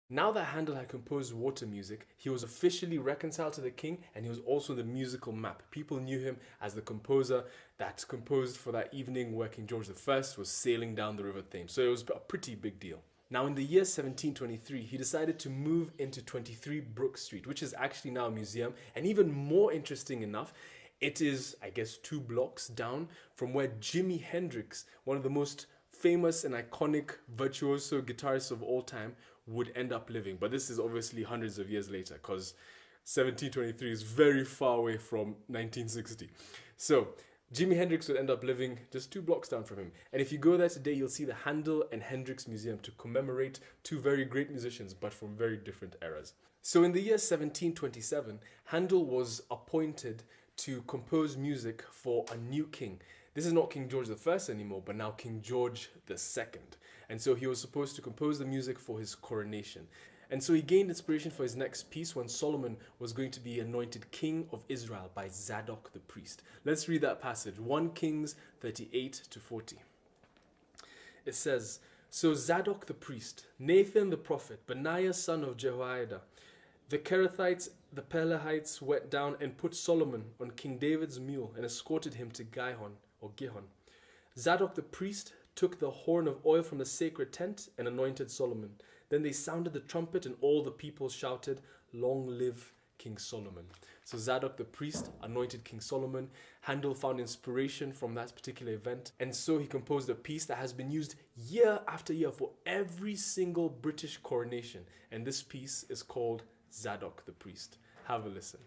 Now that Handel had composed water music, he was officially reconciled to the king, and he was also the musical map. People knew him as the composer that composed for that evening where King George I was sailing down the River Thames. So it was a pretty big deal. Now in the year 1723, he decided to move into 23 Brook Street, which is actually now a museum, and even more interesting enough, it is, I guess, 2 blocks down from where Jimi Hendrix, one of the most famous and iconic virtuoso guitarists of all time, would end up living. But this is obviously hundreds of years later, because 1723 is very far away from 1960. So Jimi Hendrix would end up living just 2 blocks down from him. And if you go there today, you'll see the Handel and Hendrix Museum to commemorate 2 very great musicians, but from very different eras. So in the year 1727, Handel was appointed to compose music for a new king. This is not King George I anymore, but now King George II. And so he was supposed to compose the music for his coronation. And so he gained inspiration for his next piece when Solomon was going to be anointed king of Israel by Zadok the Priest. Let's read that passage, 1 Kings 38-40. It says, "So Zadok the priest, Nathan the prophet, Benaiah son of Jehoiada, the Kerethites, the Pelehites went down and put Solomon on King David's mule and escorted him to Gihon. Zadok the priest took the horn of oil from the sacred tent and anointed Solomon. Then they sounded the trumpet and all the people shouted, 'Long live King Solomon.'" So Zadok the priest anointed King Solomon. Handel found inspiration from that particular event, and so he composed a piece that has been used year after year for every single British coronation. And this piece is called Zadok the Priest. Have a listen.